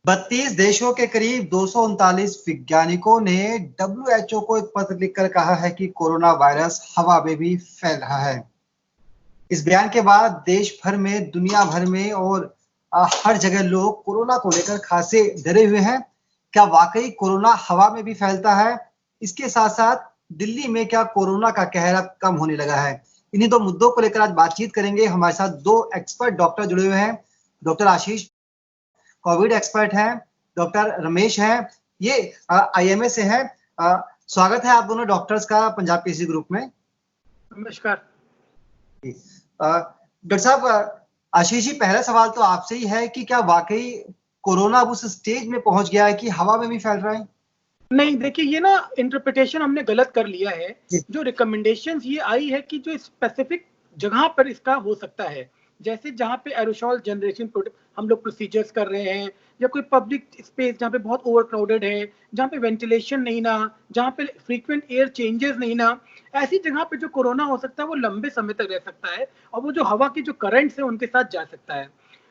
32 देशों के करीब 239 वैज्ञानिकों ने डब्ल्यूएचओ को एक पत्र लिखकर कहा है कि कोरोना वायरस हवा में भी फैल रहा है। इस बयान के बाद देश भर में, दुनिया भर में और हर जगह लोग कोरोना को लेकर खासे डरे हुए हैं। क्या वाकई कोरोना हवा में भी फैलता है? इसके साथ साथ दिल्ली में क्या कोरोना का कहर अब कम होने लगा है? इन्हीं दो मुद्दों को लेकर आज बातचीत करेंगे। हमारे साथ दो एक्सपर्ट डॉक्टर जुड़े हुए हैं। डॉक्टर आशीष कोविड एक्सपर्ट हैं, डॉक्टर रमेश हैं, ये आईएमए से है। स्वागत है आप दोनों डॉक्टर्स का पंजाब केसरी ग्रुप में। नमस्कार। डॉक्टर साहब, आशीष जी, पहला सवाल तो आपसे ही है कि क्या वाकई कोरोना अब उस स्टेज में पहुंच गया है कि हवा में भी फैल रहा है? नहीं, देखिए ये ना इंटरप्रिटेशन हमने गलत कर लिया है। जो रिकमेंडेशंस ये आई है कि जो स्पेसिफिक जगह पर इसका हो सकता है, जैसे जहाँ पे एरोसॉल जनरेशन हम लोग प्रोसीजर्स कर रहे हैं, या कोई पब्लिक स्पेस जहाँ पे बहुत ओवर क्राउडेड है, जहाँ पे वेंटिलेशन नहीं ना, जहाँ पे फ्रीक्वेंट एयर चेंजेस नहीं ना, ऐसी जगह पे जो कोरोना हो सकता है वो लंबे समय तक रह सकता है और वो जो हवा की जो करंट्स है उनके साथ जा सकता है।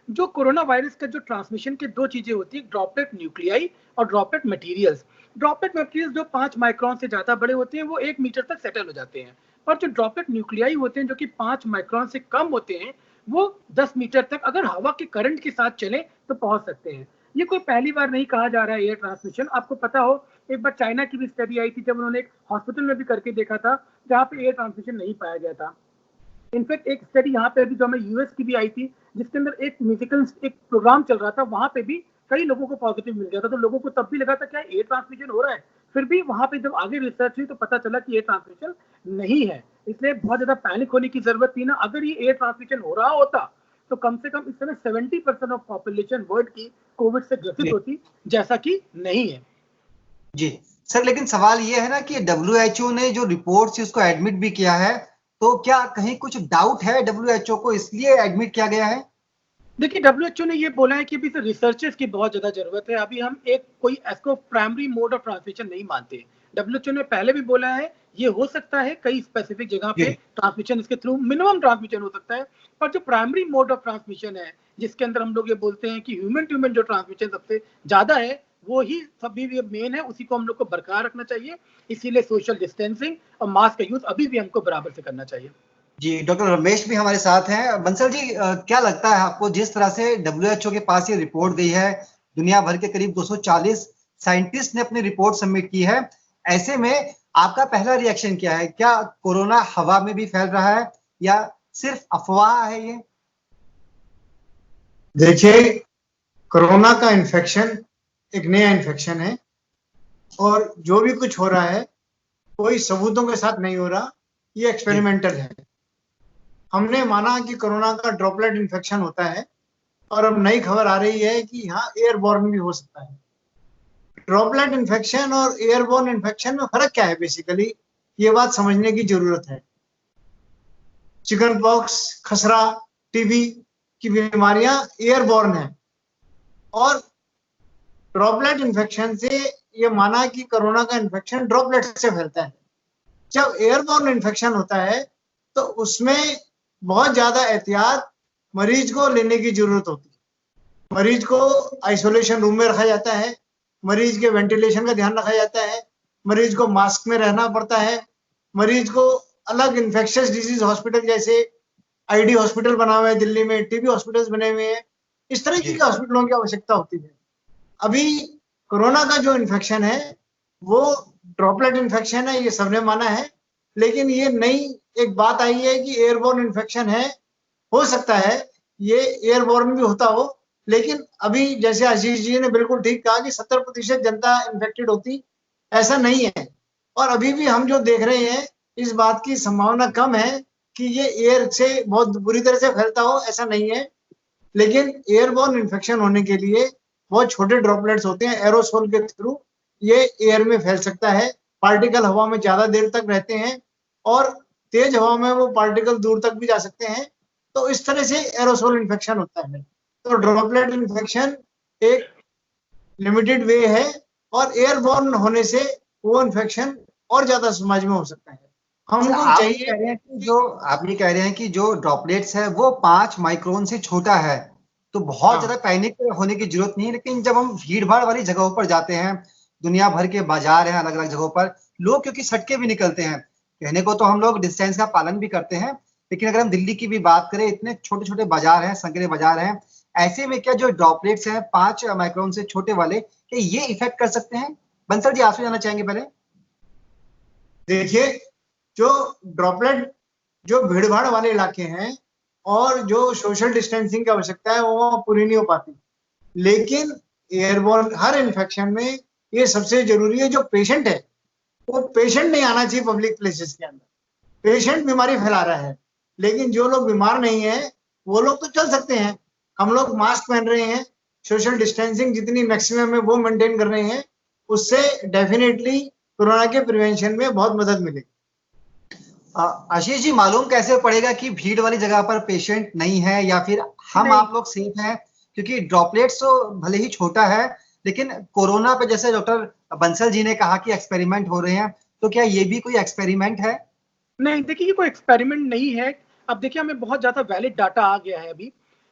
जो कोरोना वायरस का जो ट्रांसमिशन की दो चीजें होती है, ड्रॉपलेट न्यूक्लियाई और ड्रॉपलेट मटेरियल्स। ड्रॉपलेट मटेरियल्स जो 5 माइक्रोन से ज्यादा बड़े होते हैं वो 1 मीटर तक सेटल हो जाते हैं, और जो ड्रॉपलेट न्यूक्लियाई होते हैं जो कि 5 माइक्रोन से कम होते हैं वो 10 मीटर तक अगर हवा के करंट के साथ चले तो पहुंच सकते हैं। ये कोई पहली बार नहीं कहा जा रहा है एयर ट्रांसमिशन। आपको पता हो, एक बार चाइना की भी स्टडी आई थी जब उन्होंने एक हॉस्पिटल में भी करके देखा था जहाँ पे एयर ट्रांसमिशन नहीं पाया गया था। इनफैक्ट एक स्टडी यहाँ पे अभी जो हमें यूएस की भी आई थी, जिसके अंदर एक म्यूजिकल एक प्रोग्राम चल रहा था, वहां पे भी कई लोगों को पॉजिटिव मिल गया था, तो लोगों को तब भी लगा था क्या एयर ट्रांसमिशन हो रहा है। फिर भी वहां पे जब आगे रिसर्च हुई तो पता चला कि एयर ट्रांसमिशन नहीं है। इसलिए बहुत ज्यादा पैनिक होने की जरूरत थी ना। अगर ये एयर ट्रांसमिशन हो रहा होता तो कम से कम इस समय 70% ऑफ पॉपुलेशन वर्ल्ड की कोविड से ग्रसित होती, जैसा कि नहीं है। जी सर, लेकिन सवाल ये है ना कि डब्ल्यूएचओ ने जो रिपोर्ट उसको एडमिट भी किया है, तो क्या कहीं कुछ डाउट है डब्ल्यूएचओ को इसलिए एडमिट किया गया है? देखिए, डब्ल्यूएचओ ने ये बोला है कि अभी रिसर्चर्स की बहुत ज्यादा जरूरत है। अभी हम एक कोई इसको प्राइमरी मोड ऑफ ट्रांसमिशन नहीं मानते। डब्ल्यूएचओ ने पहले भी बोला है ये हो सकता है कई स्पेसिफिक जगह पे ट्रांसमिशन इसके थ्रू मिनिमम ट्रांसमिशन हो सकता है, पर जो प्राइमरी मोड ऑफ ट्रांसमिशन है जिसके अंदर हम लोग ये बोलते हैं कि ह्यूमन टू ह्यूमन जो ट्रांसमिशन सबसे ज्यादा है वो ही सभी मेन है, उसी को हम लोग को बरकरार रखना चाहिए। इसीलिए सोशल डिस्टेंसिंग और मास्क का यूज अभी भी हमको बराबर से करना चाहिए। जी, डॉक्टर रमेश भी हमारे साथ हैं। बंसल जी, क्या लगता है आपको, जिस तरह से डब्ल्यूएचओ के पास ये रिपोर्ट गई है, दुनिया भर के करीब 240 साइंटिस्ट ने अपनी रिपोर्ट सबमिट की है, ऐसे में आपका पहला रिएक्शन क्या है? क्या कोरोना हवा में भी फैल रहा है या सिर्फ अफवाह है ये? देखिए, कोरोना का इन्फेक्शन एक नया इन्फेक्शन है और जो भी कुछ हो रहा है कोई सबूतों के साथ नहीं हो रहा, ये एक्सपेरिमेंटल है। हमने माना कि कोरोना का ड्रॉपलेट इन्फेक्शन होता है और अब नई खबर आ रही है कि यहाँ एयरबॉर्न भी हो सकता है। ड्रॉपलेट इन्फेक्शन और एयरबॉर्न इन्फेक्शन में फर्क क्या है? बेसिकली ये बात समझने की जरूरत है। चिकन पॉक्स, खसरा, टीबी की बीमारियां एयरबॉर्न है और ड्रॉपलेट इन्फेक्शन से ये माना कि कोरोना का इन्फेक्शन ड्रॉपलेट से फैलता है। जब एयरबॉर्न इन्फेक्शन होता है तो उसमें बहुत ज्यादा एहतियात मरीज को लेने की जरूरत होती है। मरीज को आइसोलेशन रूम में रखा जाता है, मरीज के वेंटिलेशन का ध्यान रखा जाता है, मरीज को मास्क में रहना पड़ता है, मरीज को अलग इन्फेक्शियस डिजीज हॉस्पिटल जैसे आईडी हॉस्पिटल बना हुआ है दिल्ली में, टीबी हॉस्पिटल्स बने हुए हैं, इस तरह की हॉस्पिटलों की आवश्यकता होती है। अभी कोरोना का जो इन्फेक्शन है वो ड्रॉपलेट इन्फेक्शन है, ये सबने माना है, लेकिन ये नई एक बात आई है कि एयरबोर्न इन्फेक्शन है। हो सकता है ये एयरबोर्न भी होता हो, लेकिन अभी जैसे आशीष जी ने बिल्कुल ठीक कहा कि 70% जनता इन्फेक्टेड होती, ऐसा नहीं है। और अभी भी हम जो देख रहे हैं इस बात की संभावना कम है कि ये एयर से बहुत बुरी तरह से फैलता हो, ऐसा नहीं है। लेकिन एयरबोर्न इन्फेक्शन होने के लिए बहुत छोटे ड्रॉपलेट्स होते हैं, एरोसोल के थ्रू ये एयर में फैल सकता है। पार्टिकल हवा में ज्यादा देर तक रहते हैं और तेज हवा में वो पार्टिकल दूर तक भी जा सकते हैं, तो इस तरह से एरोसोल इन्फेक्शन होता है। तो ड्रॉपलेट इन्फेक्शन एक लिमिटेड वे है और एयरबोर्न होने से वो इन्फेक्शन और ज्यादा समाज में हो सकता है। हमको चाहिए आप ये कह रहे हैं कि जो ड्रॉपलेट्स है वो 5 माइक्रोन से छोटा है, तो बहुत हाँ। ज्यादा पैनिक होने की जरूरत नहीं है। लेकिन जब हम भीड़ भाड़ वाली जगहों पर जाते हैं, दुनिया भर के बाजार हैं अलग अलग जगहों पर, लोग क्योंकि सटके भी निकलते हैं, कहने को तो हम लोग डिस्टेंस का पालन भी करते हैं, लेकिन अगर हम दिल्ली की भी बात करें, इतने छोटे छोटे बाजार हैं, संकरे बाजार हैं, ऐसे में क्या जो ड्रॉपलेट्स हैं 5 माइक्रोन से छोटे वाले, क्या ये इफेक्ट कर सकते हैं? बंसल जी, आपसे जानना चाहेंगे पहले। देखिए, जो ड्रॉपलेट, जो भीड़ भाड़ वाले इलाके हैं और जो सोशल डिस्टेंसिंग की आवश्यकता है वो पूरी नहीं हो पाती। लेकिन एयरबॉर्न हर इन्फेक्शन में ये सबसे जरूरी है, जो पेशेंट है वो पेशेंट नहीं आना चाहिए पब्लिक प्लेसेस के अंदर। पेशेंट बीमारी फैला रहा है, लेकिन जो लोग बीमार नहीं है वो लोग तो चल सकते हैं। हम लोग मास्क पहन रहे हैं, सोशल डिस्टेंसिंग जितनी मैक्सिमम है वो मेंटेन कर रहे हैं, उससे डेफिनेटली कोरोना के प्रिवेंशन में बहुत मदद मिलेगी। आशीष जी, मालूम कैसे पड़ेगा कि भीड़ वाली जगह पर पेशेंट नहीं है या फिर हम नहीं। आप लोग सेफ हैं? क्योंकि ड्रॉपलेट्स तो भले ही छोटा है, लेकिन कोरोना पे जैसे डॉक्टर बंसल जी ने कहा कि एक्सपेरिमेंट हो रहे हैं, तो क्या ये भी कोई एक्सपेरिमेंट है? नहीं, देखिए ये कोई एक्सपेरिमेंट नहीं है। अब देखिए हमें बहुत ज्यादा वैलिड डाटा आ गया है अभी।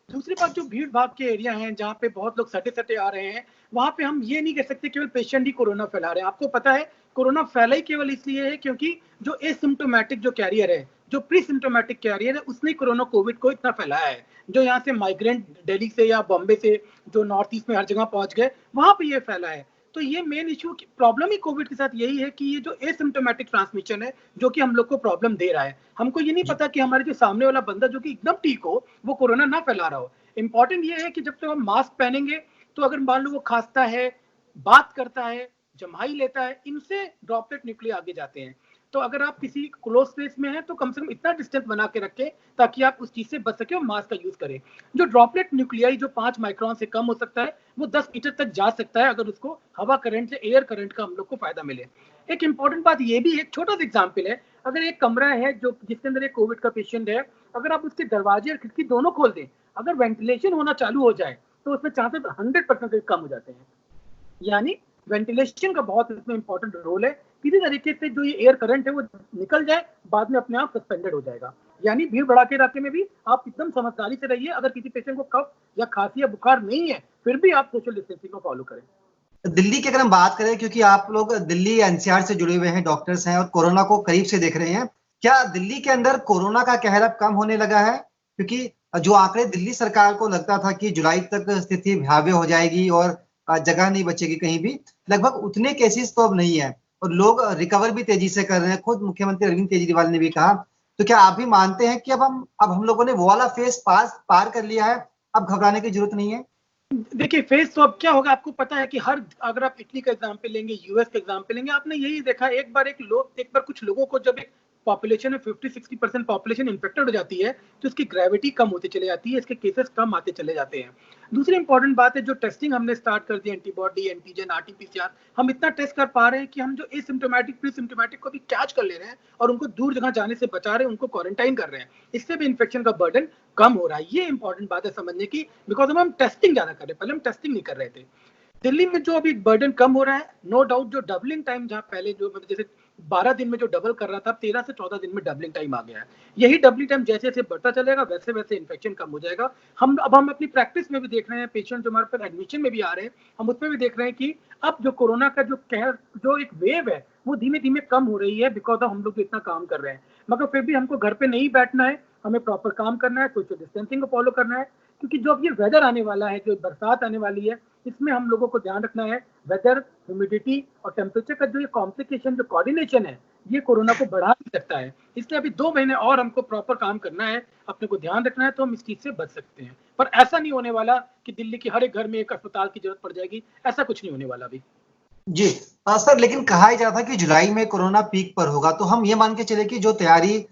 दूसरी बात, जो भीड़ भाड़ के एरिया हैं जहाँ पे बहुत लोग सटे सटे आ रहे हैं, वहां पे हम ये नहीं कह सकते केवल पेशेंट ही कोरोना फैला रहे हैं। आपको पता है कोरोना फैला ही केवल इसलिए है क्योंकि जो एसिम्टोमेटिक जो कैरियर है, जो प्री सिम्टोमेटिक कैरियर है, उसने कोरोना कोविड को इतना फैलाया है। जो यहाँ से माइग्रेंट दिल्ली से या बॉम्बे से जो नॉर्थ ईस्ट में हर जगह पहुंच गए, वहां पे ये फैला है। तो ये मेन इशू की प्रॉब्लम ही कोविड के साथ यही है कि ये जो एसिम्टोमेटिक ट्रांसमिशन है जो कि हम लोग को प्रॉब्लम दे रहा है। हमको ये नहीं पता कि हमारे जो सामने वाला बंदा जो कि एकदम ठीक हो वो कोरोना ना फैला रहा हो। इंपॉर्टेंट ये है कि जब तक हम मास्क पहनेंगे, तो अगर मान लो वो खांसता है, बात करता है, जम्हाई लेता है, इनसे ड्रॉपलेट न्यूक्लिय आगे जाते हैं। तो अगर आप किसी क्लोज स्पेस में हैं तो कम से कम इतना डिस्टेंस बना के रखें ताकि आप उस चीज से बच सके और मास्क का यूज करें। जो ड्रॉपलेट न्यूक्लियाई जो 5 माइक्रोन से कम हो सकता है, वो 10 मीटर तक जा सकता है अगर उसको हवा करंट से, एयर करंट का हम लोग को फायदा मिले। एक इंपॉर्टेंट बात ये भी, एक छोटा सा एग्जाम्पल है, अगर एक कमरा है जो जिसके अंदर एक कोविड का पेशेंट है, अगर आप उसके दरवाजे और खिड़की दोनों खोल दें, अगर वेंटिलेशन होना चालू हो जाए तो उसमें चांसेस 100% कम हो जाते हैं। यानी वेंटिलेशन का बहुत इसमें इंपॉर्टेंट रोल है। किसी तरीके से जो ये एयर करंट है वो निकल जाए, बाद में अपने आप सस्पेंडेड हो जाएगा। यानी भीड़ भड़ाके इलाके में भी आप एकदम समझदारी से रहिए। अगर किसी पेशेंट को कफ या खांसी या बुखार नहीं है, फिर भी आप सोशल डिस्टेंसिंग को फॉलो करें। दिल्ली की अगर हम बात करें, क्योंकि आप लोग दिल्ली एनसीआर से जुड़े हुए हैं, डॉक्टर्स हैं और कोरोना को करीब से देख रहे हैं, क्या दिल्ली के अंदर कोरोना का कहर अब कम होने लगा है? क्योंकि जो आंकड़े दिल्ली सरकार को लगता था कि जुलाई तक स्थिति भयावह हो जाएगी और जगह नहीं बचेगी कहीं भी, लगभग उतने केसेस तो अब नहीं है और लोग रिकवर भी तेजी से कर रहे हैं। खुद मुख्यमंत्री अरविंद केजरीवाल ने भी कहा। तो क्या आप भी मानते हैं कि अब हम लोगों ने वो वाला फेज पार कर लिया है, अब घबराने की जरूरत नहीं है? देखिए फेस तो अब क्या होगा, आपको पता है कि अगर आप इटली का एग्जांपल लेंगे, यूएस का एग्जांपल लेंगे, आपने यही देखा एक बार कुछ लोगों को जब एक पॉपुलेशन में 50-60% पॉपुलेशन इन्फेक्टेड हो जाती है तो इसकी ग्रेविटी कम होती चले जाती है, इसके केसेस कम आते चले जाते हैं। दूसरी इंपॉर्टेंट बात है, जो टेस्टिंग हमने स्टार्ट कर दी, एंटीबॉडी, एंटीजन, आरटीपीसीआर, हम इतना टेस्ट कर पा रहे हैं कि हम जो एसिम्टोमेटिक प्री सिम्टोमेटिक को भी कैच कर ले रहे हैं और उनको दूर जगह जाने से बचा रहे हैं, उनको क्वारंटाइन कर रहे हैं। इससे भी इन्फेक्शन का बर्डन कम हो रहा है। ये इंपॉर्टेंट बात है समझने की, बिकॉज हम टेस्टिंग ज्यादा कर रहे हैं, पहले हम टेस्टिंग नहीं कर रहे थे। दिल्ली में जो अभी बर्डन कम हो रहा है, नो डाउट, जो डबलिंग टाइम जहां पहले जो जैसे 12 दिन में जो डबल कर रहा था, 13 से 14 दिन में डबलिंग टाइम आ गया है। यही डबलिंग टाइम जैसे जैसे बढ़ता चलेगा वैसे वैसे इन्फेक्शन कम हो जाएगा। हम अपनी प्रैक्टिस में भी देख रहे हैं, पेशेंट जो हमारे पास एडमिशन में भी आ रहे हैं, हम उसमें भी देख रहे हैं कि अब जो कोरोना का जो कहर, जो एक वेव है, वो धीमे धीमे कम हो रही है, बिकॉज हम लोग इतना काम कर रहे हैं। मगर फिर भी हमको घर पे नहीं बैठना है, हमें प्रॉपर काम करना है, सोशल डिस्टेंसिंग को फॉलो करना है। क्योंकि जो अब ये वेदर आने वाला है, जो बरसात आने वाली है, इसमें हम लोगों को ध्यान रखना है वेदर, ह्यूमिडिटी और टेम्परेचर का जो ये कॉम्प्लिकेशन, जो कोऑर्डिनेशन है, ये कोरोना को बढ़ा भी सकता है। इसलिए अभी 2 महीने और हमको प्रॉपर काम करना है, अपने को ध्यान रखना है, तो हम इस चीज से बच सकते हैं। पर ऐसा नहीं होने वाला कि दिल्ली के हर एक घर में एक अस्पताल की जरूरत पड़ जाएगी, ऐसा कुछ नहीं होने वाला अभी। जी सर, लेकिन कहा ही जा रहा था कि जुलाई में कोरोना पीक पर होगा, तो हम ये मान के चले कि जो तैयारी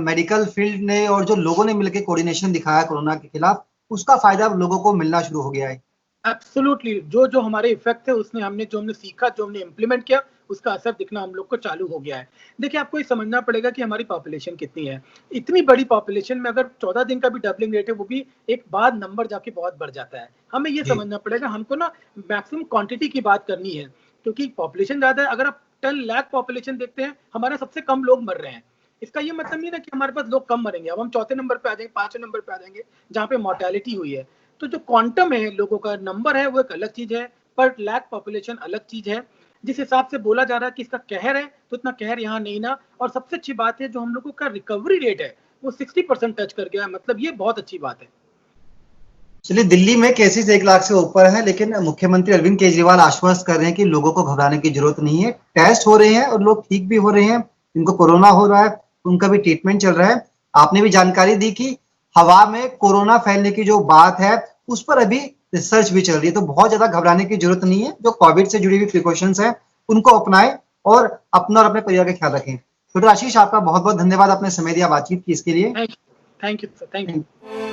मेडिकल फील्ड ने और जो लोगों ने मिलकर कोऑर्डिनेशन दिखाया कोरोना के खिलाफ, उसका फायदा अब लोगों को मिलना शुरू हो गया है। एब्सोल्युटली, जो हमारे इफेक्ट है उसने जो हमने सीखा, जो हमने इम्प्लीमेंट किया, उसका असर दिखना हम लोग को चालू हो गया है। देखिए आपको ये समझना पड़ेगा कि हमारी पॉपुलेशन कितनी है। इतनी बड़ी पॉपुलेशन में अगर 14 दिन का भी डबलिंग रेट है, वो भी एक बाद नंबर जाके बहुत बढ़ जाता है। हमें ये समझना पड़ेगा, हमको ना मैक्सिमम क्वांटिटी की बात करनी है, क्योंकि पॉपुलेशन ज्यादा है। अगर आप 10 लाख पॉपुलेशन देखते हैं, हमारे सबसे कम लोग मर रहे हैं। इसका ये मतलब नहीं है कि हमारे पास लोग कम मरेंगे। अब हम चौथे नंबर पे आ जाएंगे, 5वें नंबर पे आ जाएंगे जहाँ पे मोर्टेलिटी हुई है। तो जो क्वांटम है, लोगों का नंबर है, वो एक अलग चीज है, पर लैक पॉपुलेशन अलग चीज है। जिस हिसाब से बोला जा रहा है कि इसका कहर है, तो इतना कहर यहाँ नहीं ना। और सबसे अच्छी बात है, जो हम लोगों का रिकवरी रेट है वो 60% टच कर गया है, मतलब ये बहुत अच्छी बात है। चलिए, दिल्ली में केसेस 1 लाख से ऊपर है, लेकिन मुख्यमंत्री अरविंद केजरीवाल आश्वस्त कर रहे हैं कि लोगों को घबराने की जरूरत नहीं है। टेस्ट हो रहे हैं और लोग ठीक भी हो रहे हैं। जिनको कोरोना हो रहा है उनका भी ट्रीटमेंट चल रहा है। आपने भी जानकारी दी कि हवा में कोरोना फैलने की जो बात है उस पर अभी रिसर्च भी चल रही है, तो बहुत ज्यादा घबराने की जरूरत नहीं है। जो कोविड से जुड़ी हुई प्रिकॉशंस है उनको अपनाएं और अपना और अपने परिवार का ख्याल रखें। डॉक्टर आशीष, आपका बहुत बहुत धन्यवाद, आपने समय दिया बातचीत की इसके लिए। Thank you sir, thank you.